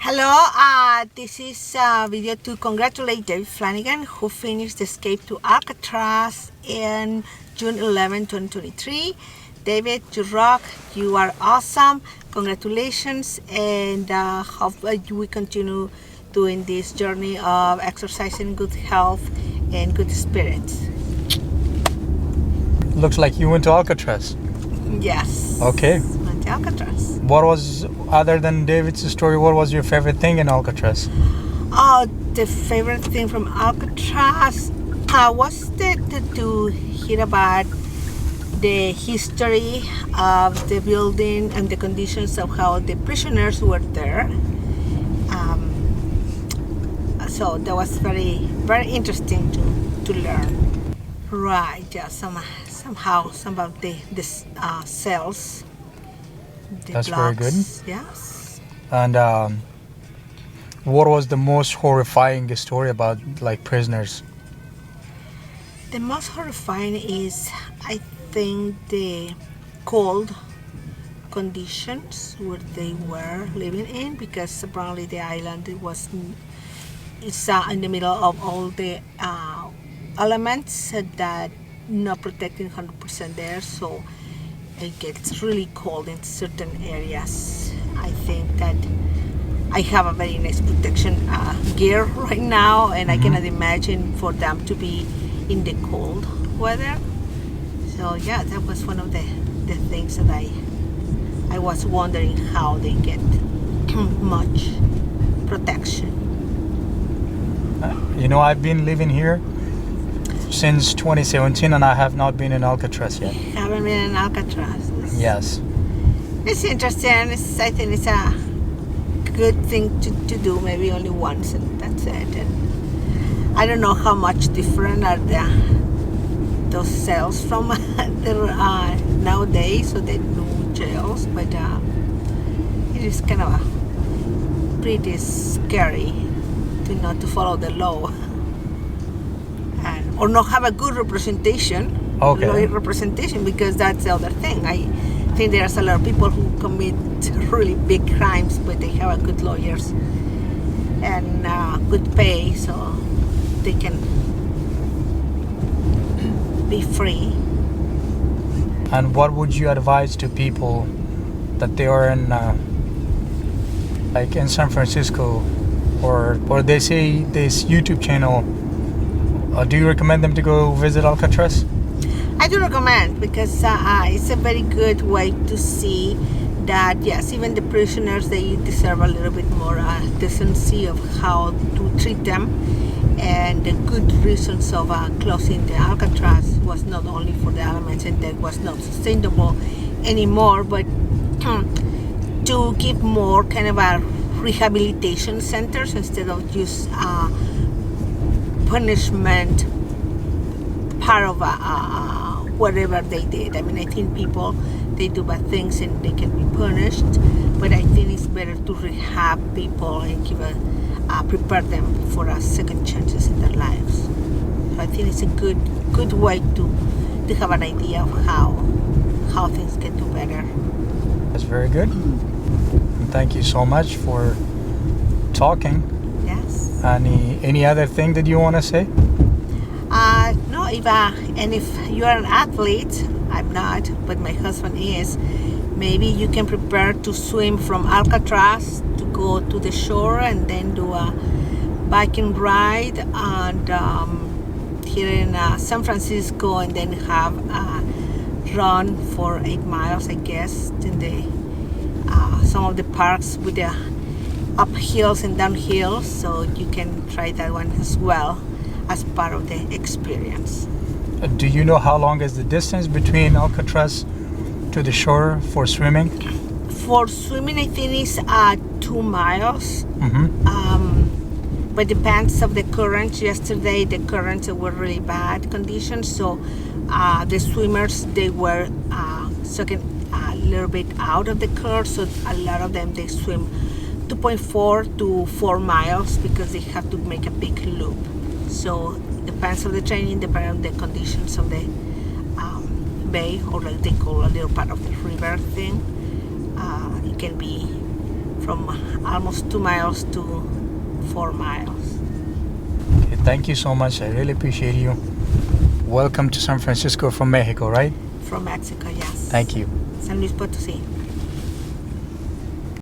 Hello, this is a video to congratulate David Flanagan, who finished Escape to Alcatraz in June 11, 2023. David, you rock, you are awesome, congratulations, and hope we continue doing this journey of exercising good health and good spirits. Looks like you went to Alcatraz. Yes. Okay. Went to Alcatraz. What was, other than David's story, what was your favorite thing in Alcatraz? Oh, the favorite thing from Alcatraz was to hear about the history of the building and the conditions of how the prisoners were there. So that was very, very interesting to learn. Right, yeah, somehow some of the cells. That's very good. Yes. And what was the most horrifying story about, like, prisoners? The most horrifying is, I think, the cold conditions where they were living in, because apparently the island it's in the middle of all the elements that not protecting 100% there, so it gets really cold in certain areas. I think that I have a very nice protection gear right now, and I cannot imagine for them to be in the cold weather. So yeah, that was one of the things that I was wondering how they get much protection. I've been living here since 2017 and I have not been in Alcatraz yet. Haven't been in Alcatraz. Yes. It's interesting. I think it's a good thing to do, maybe only once, and that's it. And I don't know how much different are those cells from nowadays, so the new jails, but it is kind of pretty scary to not to follow the law or not have a good representation. Okay. Lawyer representation, because that's the other thing. I think there's a lot of people who commit really big crimes, but they have a good lawyers and good pay, so they can be free. And what would you advise to people that they are in, like in San Francisco, or they say this YouTube channel? Do you recommend them to go visit Alcatraz? I do recommend, because it's a very good way to see that, yes, even the prisoners, they deserve a little bit more decency of how to treat them, and the good reasons of closing the Alcatraz was not only for the elements and that was not sustainable anymore, but to give more kind of a rehabilitation centers instead of just punishment part of whatever they did. I mean, I think people, they do bad things and they can be punished, but I think it's better to rehab people and prepare them for second chances in their lives. So I think it's a good way to have an idea of how things can do better. That's very good. And thank you so much for talking. Yes. Any other thing that you want to say? No, and if you are an athlete, I'm not, but my husband is, maybe you can prepare to swim from Alcatraz to go to the shore and then do a biking ride and here in San Francisco, and then have a run for 8 miles, I guess, in the some of the parks with the up hills and down hills, so you can try that one as well as part of the experience. Do you know how long is the distance between Alcatraz to the shore for swimming? For swimming, I think it's 2 miles. But depends of the currents. Yesterday the currents were really bad conditions, so the swimmers, they were sucking a little bit out of the current, so a lot of them, they swim 2.4 to 4 miles because they have to make a big loop. So depends on the training, depends on the conditions of the bay, or like they call a little part of the river thing. It can be from almost 2 miles to 4 miles. Okay, thank you so much. I really appreciate you. Welcome to San Francisco from Mexico, right? From Mexico, yes. Thank you. San Luis Potosí.